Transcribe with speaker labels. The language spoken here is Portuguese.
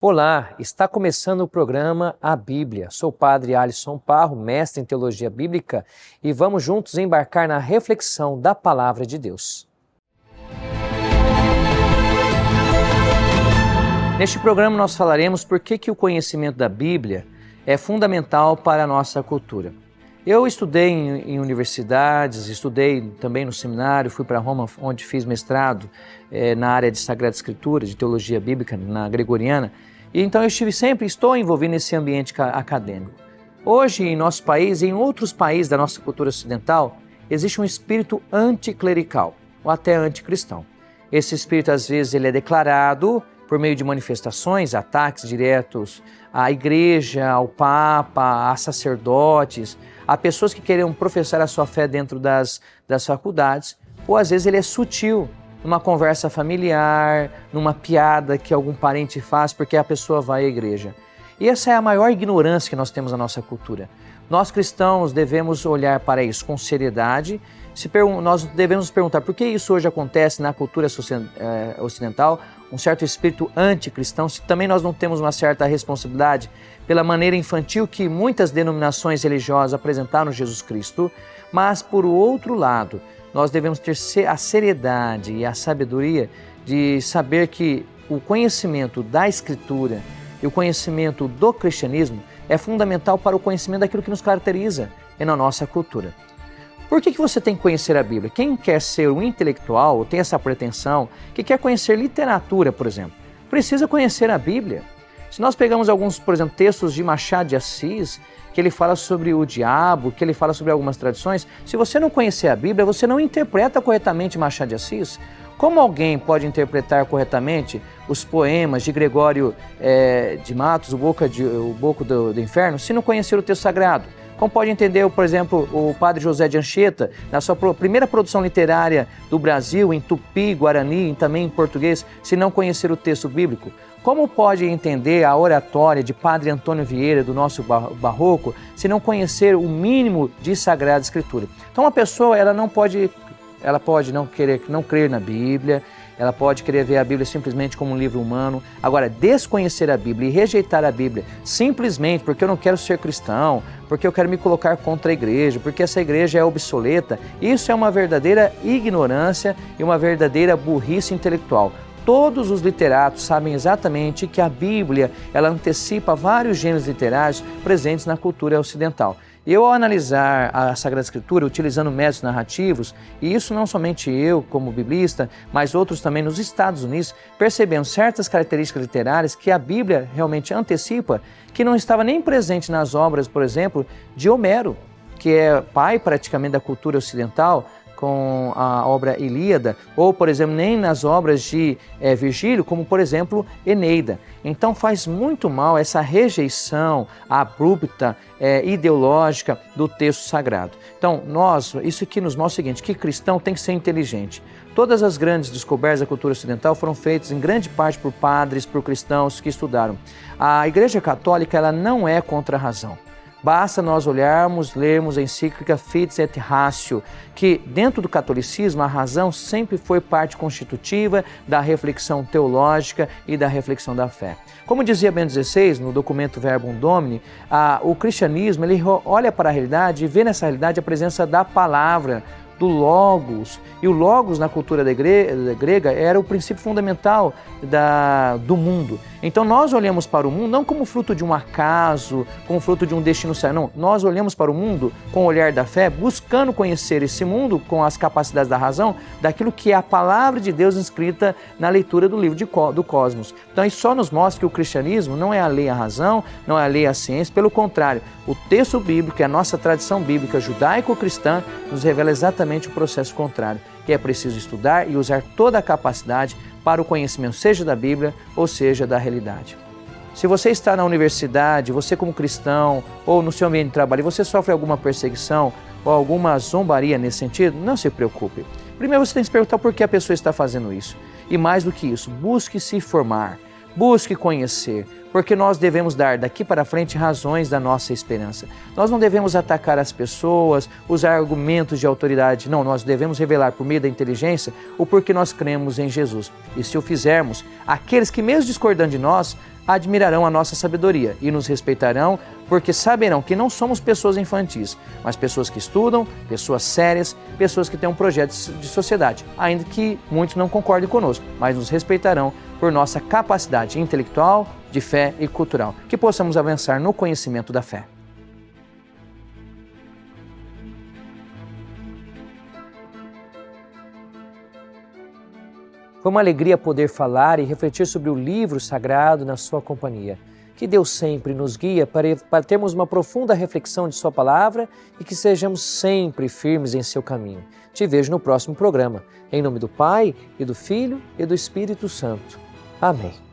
Speaker 1: Olá, está começando o programa A Bíblia. Sou o padre Alisson Parro, mestre em Teologia Bíblica, e vamos juntos embarcar na reflexão da Palavra de Deus. Neste programa nós falaremos por que o conhecimento da Bíblia é fundamental para a nossa cultura. Eu estudei em universidades, estudei também no seminário, fui para Roma, onde fiz mestrado na área de Sagrada Escritura, de Teologia Bíblica, na Gregoriana, e então estou envolvido nesse ambiente acadêmico. Hoje, em nosso país e em outros países da nossa cultura ocidental, existe um espírito anticlerical, ou até anticristão. Esse espírito, às vezes, ele é declarado por meio de manifestações, ataques diretos à igreja, ao papa, a sacerdotes, a pessoas que queriam professar a sua fé dentro das faculdades, ou às vezes ele é sutil, numa conversa familiar, numa piada que algum parente faz porque a pessoa vai à igreja. E essa é a maior ignorância que nós temos na nossa cultura. Nós cristãos devemos olhar para isso com seriedade. Nós devemos nos perguntar por que isso hoje acontece na cultura ocidental, um certo espírito anticristão, se também nós não temos uma certa responsabilidade pela maneira infantil que muitas denominações religiosas apresentaram Jesus Cristo, mas por outro lado, nós devemos ter a seriedade e a sabedoria de saber que o conhecimento da Escritura e o conhecimento do cristianismo é fundamental para o conhecimento daquilo que nos caracteriza na nossa cultura. Por que você tem que conhecer a Bíblia? Quem quer ser um intelectual, ou tem essa pretensão, que quer conhecer literatura, por exemplo, precisa conhecer a Bíblia. Se nós pegamos alguns, por exemplo, textos de Machado de Assis, que ele fala sobre o diabo, que ele fala sobre algumas tradições, se você não conhecer a Bíblia, você não interpreta corretamente Machado de Assis. Como alguém pode interpretar corretamente os poemas de Gregório de Matos, o Boco do Inferno, se não conhecer o texto sagrado? Como pode entender, por exemplo, o padre José de Anchieta, na sua primeira produção literária do Brasil, em tupi, guarani e também em português, se não conhecer o texto bíblico? Como pode entender a oratória de Padre Antônio Vieira, do nosso barroco, se não conhecer o mínimo de Sagrada Escritura? Então, uma pessoa ela pode não crer na Bíblia, ela pode querer ver a Bíblia simplesmente como um livro humano. Agora, desconhecer a Bíblia e rejeitar a Bíblia simplesmente porque eu não quero ser cristão, porque eu quero me colocar contra a igreja, porque essa igreja é obsoleta, isso é uma verdadeira ignorância e uma verdadeira burrice intelectual. Todos os literatos sabem exatamente que a Bíblia ela antecipa vários gêneros literários presentes na cultura ocidental. Eu, ao analisar a Sagrada Escritura, utilizando métodos narrativos, e isso não somente eu, como biblista, mas outros também nos Estados Unidos, percebemos certas características literárias que a Bíblia realmente antecipa, que não estava nem presente nas obras, por exemplo, de Homero, que é pai praticamente da cultura ocidental, com a obra Ilíada, ou, por exemplo, nem nas obras de Virgílio, como, por exemplo, Eneida. Então faz muito mal essa rejeição abrupta, ideológica do texto sagrado. Então, isso aqui nos mostra o seguinte, que cristão tem que ser inteligente. Todas as grandes descobertas da cultura ocidental foram feitas em grande parte por padres, por cristãos que estudaram. A Igreja Católica ela não é contra a razão. Basta nós lermos a encíclica Fides et Ratio, que dentro do catolicismo a razão sempre foi parte constitutiva da reflexão teológica e da reflexão da fé. Como dizia Bento XVI no documento Verbum Domini, o cristianismo ele olha para a realidade e vê nessa realidade a presença da palavra, do Logos. E o Logos na cultura grega era o princípio fundamental do mundo. Então nós olhamos para o mundo não como fruto de um acaso, como fruto de um destino certo, não. Nós olhamos para o mundo com o olhar da fé, buscando conhecer esse mundo com as capacidades da razão, daquilo que é a palavra de Deus inscrita na leitura do livro do Cosmos. Então isso só nos mostra que o cristianismo não é alheio à razão, não é alheio à ciência, pelo contrário, o texto bíblico, a nossa tradição bíblica judaico-cristã nos revela exatamente o processo contrário, que é preciso estudar e usar toda a capacidade para o conhecimento, seja da Bíblia ou seja da realidade. Se você está na universidade, você como cristão ou no seu ambiente de trabalho, você sofre alguma perseguição ou alguma zombaria nesse sentido, não se preocupe. Primeiro você tem que se perguntar por que a pessoa está fazendo isso. E mais do que isso, busque se formar, busque conhecer, porque nós devemos dar daqui para frente razões da nossa esperança. Nós não devemos atacar as pessoas, usar argumentos de autoridade. Não, nós devemos revelar por meio da inteligência o porquê nós cremos em Jesus. E se o fizermos, aqueles que mesmo discordando de nós, admirarão a nossa sabedoria e nos respeitarão, porque saberão que não somos pessoas infantis, mas pessoas que estudam, pessoas sérias, pessoas que têm um projeto de sociedade, ainda que muitos não concordem conosco, mas nos respeitarão por nossa capacidade intelectual, de fé e cultural, que possamos avançar no conhecimento da fé. Foi uma alegria poder falar e refletir sobre o livro sagrado na sua companhia. Que Deus sempre nos guie para termos uma profunda reflexão de sua palavra e que sejamos sempre firmes em seu caminho. Te vejo no próximo programa. Em nome do Pai, e do Filho, e do Espírito Santo. Amém.